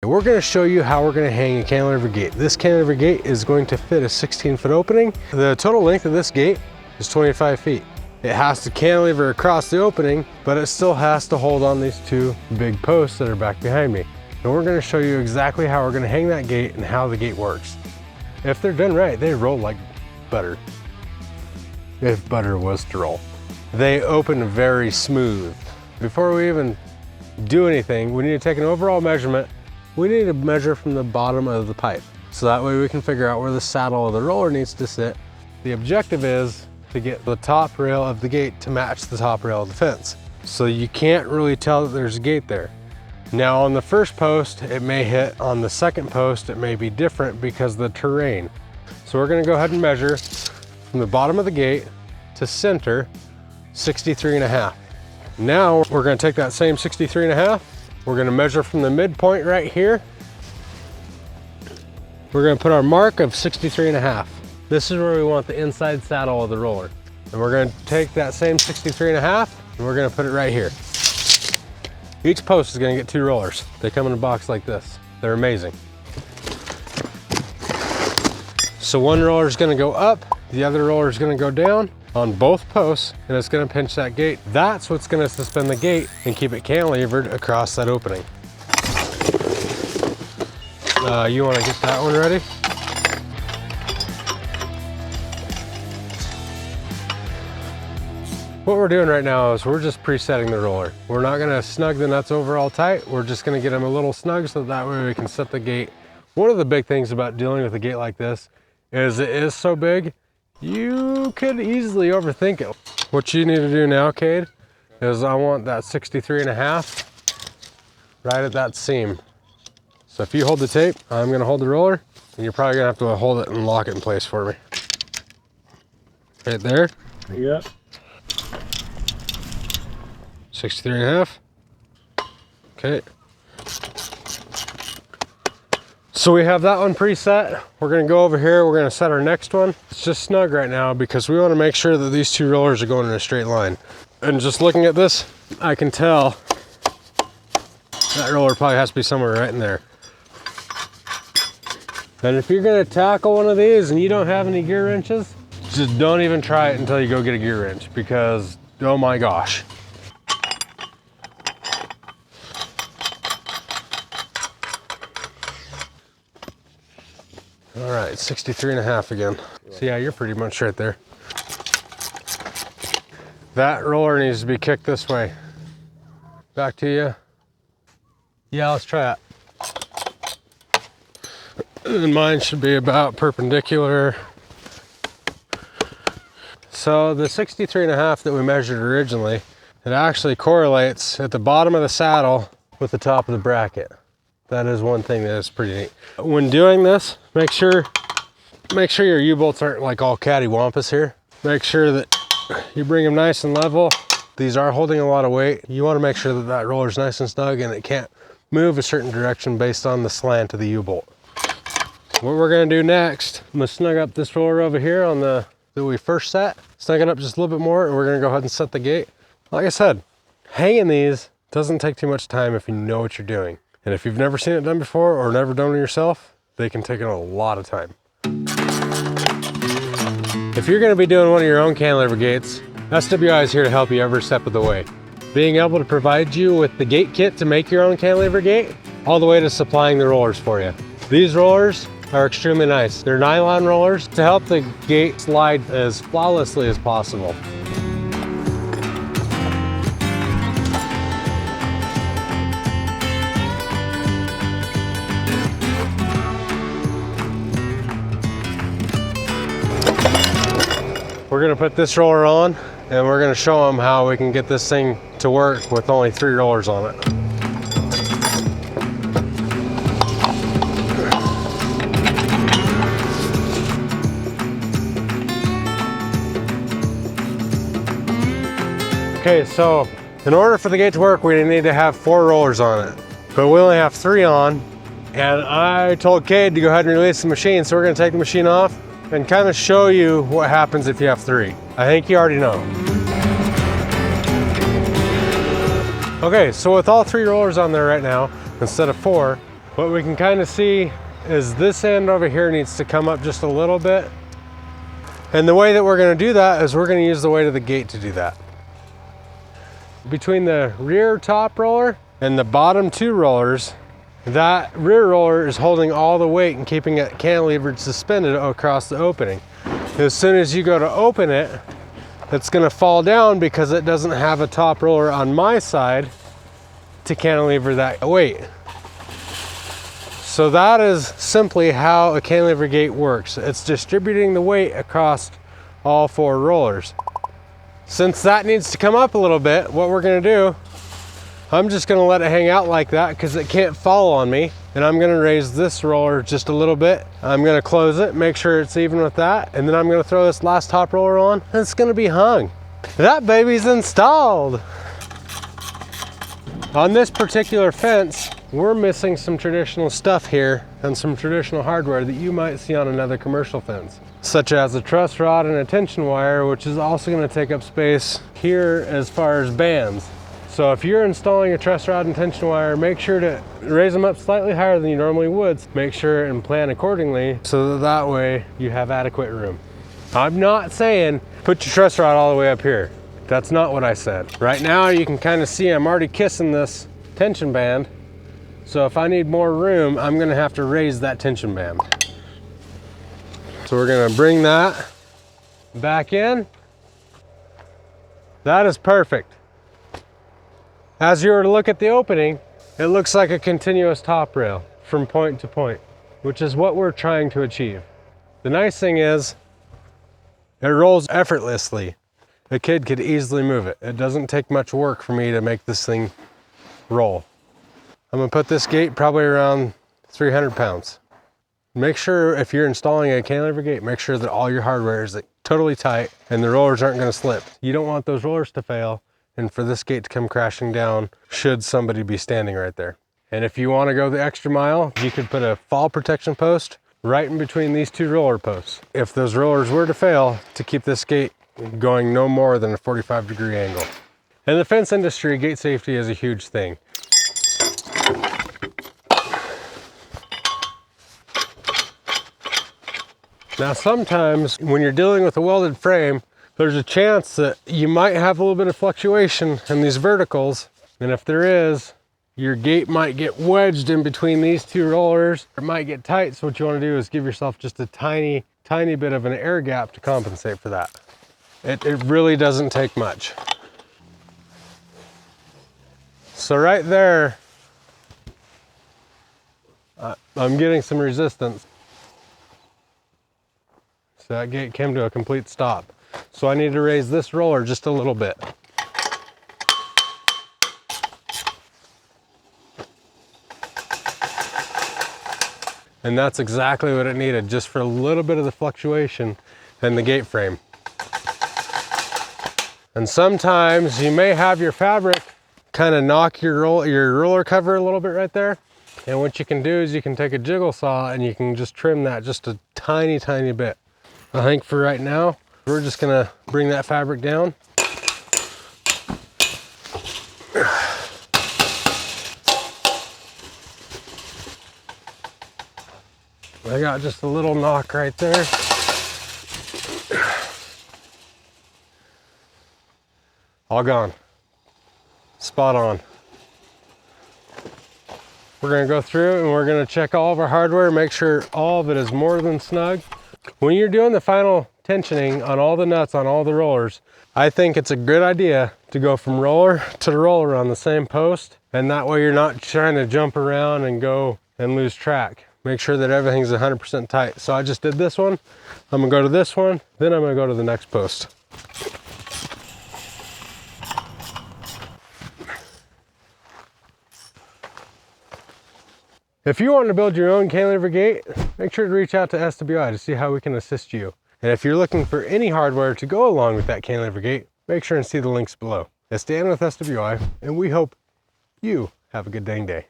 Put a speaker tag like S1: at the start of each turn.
S1: and we're gonna show you how we're gonna hang a cantilever gate. This cantilever gate is going to fit a 16-foot opening. The total length of this gate is 25 feet. It has to cantilever across the opening, but it still has to hold on these two big posts that are back behind me. And we're gonna show you exactly how we're gonna hang that gate and how the gate works. If they're done right, they roll like butter. If butter was to roll. They open very smooth. Before we even do anything, we need to take an overall measurement. We need to measure from the bottom of the pipe. So that way we can figure out where the saddle of the roller needs to sit. The objective is to get the top rail of the gate to match the top rail of the fence. So you can't really tell that there's a gate there. Now on the first post, it may hit. On the second post, it may be different because of the terrain. So we're gonna go ahead and measure from the bottom of the gate to center, 63.5. Now we're gonna take that same 63.5, we're gonna measure from the midpoint right here. We're gonna put our mark of 63.5. This is where we want the inside saddle of the roller. And we're gonna take that same 63.5 and we're gonna put it right here. Each post is gonna get 2 rollers. They come in a box like this. They're amazing. So one roller is gonna go up, the other roller is gonna go down on both posts, and it's gonna pinch that gate. That's what's gonna suspend the gate and keep it cantilevered across that opening. You wanna get that one ready? What we're doing right now is we're just presetting the roller. We're not gonna snug the nuts overall tight. We're just gonna get them a little snug so that way we can set the gate. One of the big things about dealing with a gate like this is it is so big, you could easily overthink it. What you need to do now, Cade, is I want that 63.5 right at that seam. So if you hold the tape, I'm gonna hold the roller, and you're probably gonna have to hold it and lock it in place for me. Right there.
S2: Yeah.
S1: 63.5. Okay. So we have that one preset. We're gonna go over here, we're gonna set our next one. It's just snug right now because we wanna make sure that these 2 rollers are going in a straight line. And just looking at this, I can tell that roller probably has to be somewhere right in there. And if you're gonna tackle one of these and you don't have any gear wrenches, just don't even try it until you go get a gear wrench because, oh my gosh. All right, 63.5 again. So yeah, you're pretty much right there. That roller needs to be kicked this way. Back to you. Yeah, let's try it. And mine should be about perpendicular. So the 63.5 that we measured originally, it actually correlates at the bottom of the saddle with the top of the bracket. That is one thing that is pretty neat. When doing this, make sure your U-bolts aren't like all cattywampus here. Make sure that you bring them nice and level. These are holding a lot of weight. You want to make sure that that roller is nice and snug and it can't move a certain direction based on the slant of the U-bolt. What we're gonna do next, I'm gonna snug up this roller over here on that we first set. Snug it up just a little bit more and we're gonna go ahead and set the gate. Like I said, hanging these doesn't take too much time if you know what you're doing. And if you've never seen it done before or never done it yourself, they can take a lot of time. If you're gonna be doing one of your own cantilever gates, SWI is here to help you every step of the way. Being able to provide you with the gate kit to make your own cantilever gate, all the way to supplying the rollers for you. These rollers are extremely nice. They're nylon rollers to help the gate slide as flawlessly as possible. We're gonna put this roller on and we're gonna show them how we can get this thing to work with only 3 rollers on it. Okay, so in order for the gate to work, we need to have 4 rollers on it, but we only have 3 on. And I told Cade to go ahead and release the machine, so we're gonna take the machine off and kind of show you what happens if you have 3. I think you already know. Okay, so with all 3 rollers on there right now, instead of 4, What we can kind of see is this end over here needs to come up just a little bit. And the way that we're going to do that is we're going to use the weight of the gate to do that. Between the rear top roller and the bottom two rollers, that rear roller is holding all the weight and keeping it cantilevered suspended across the opening. As soon as you go to open it, it's going to fall down because it doesn't have a top roller on my side to cantilever that weight. So that is simply how a cantilever gate works. It's distributing the weight across all four rollers. Since that needs to come up a little bit, what we're going to do, I'm just going to let it hang out like that because it can't fall on me. And I'm going to raise this roller just a little bit. I'm going to close it, make sure it's even with that. And then I'm going to throw this last top roller on and it's going to be hung. That baby's installed. On this particular fence, we're missing some traditional stuff here and some traditional hardware that you might see on another commercial fence, such as a truss rod and a tension wire, which is also going to take up space here as far as bands. So if you're installing a truss rod and tension wire, make sure to raise them up slightly higher than you normally would. Make sure and plan accordingly so that way you have adequate room. I'm not saying put your truss rod all the way up here. That's not what I said. Right now you can kind of see I'm already kissing this tension band. So if I need more room, I'm gonna have to raise that tension band. So we're gonna bring that back in. That is perfect. As you were to look at the opening, it looks like a continuous top rail from point to point, which is what we're trying to achieve. The nice thing is, it rolls effortlessly. A kid could easily move it. It doesn't take much work for me to make this thing roll. I'm gonna put this gate probably around 300 pounds. Make sure if you're installing a cantilever gate, make sure that all your hardware is totally tight and the rollers aren't gonna slip. You don't want those rollers to fail and for this gate to come crashing down should somebody be standing right there. And if you wanna go the extra mile, you could put a fall protection post right in between these two roller posts. If those rollers were to fail, to keep this gate going no more than a 45-degree angle. In the fence industry, gate safety is a huge thing. Now sometimes when you're dealing with a welded frame, there's a chance that you might have a little bit of fluctuation in these verticals. And if there is, your gate might get wedged in between these two rollers. It might get tight, so what you want to do is give yourself just a tiny bit of an air gap to compensate for that. It really doesn't take much. So right there, I'm getting some resistance. So that gate came to a complete stop. So I need to raise this roller just a little bit. And that's exactly what it needed, just for a little bit of the fluctuation in the gate frame. And sometimes you may have your fabric kind of knock your roller cover a little bit right there. And what you can do is you can take a jiggle saw and you can just trim that just a tiny bit. I think for right now, we're just gonna bring that fabric down. I got just a little knock right there. All gone. Spot on. We're gonna go through and we're gonna check all of our hardware, make sure all of it is more than snug. When you're doing the final tensioning on all the nuts on all the rollers, I think it's a good idea to go from roller to roller on the same post, and that way you're not trying to jump around and go and lose track. Make sure that everything's 100% tight. So I just did this one, I'm gonna go to this one, then I'm gonna go to the next post. If you want to build your own cantilever gate, make sure to reach out to SWI to see how we can assist you. And if you're looking for any hardware to go along with that cantilever gate, make sure and see the links below. It's Dan with SWI, and we hope you have a good dang day.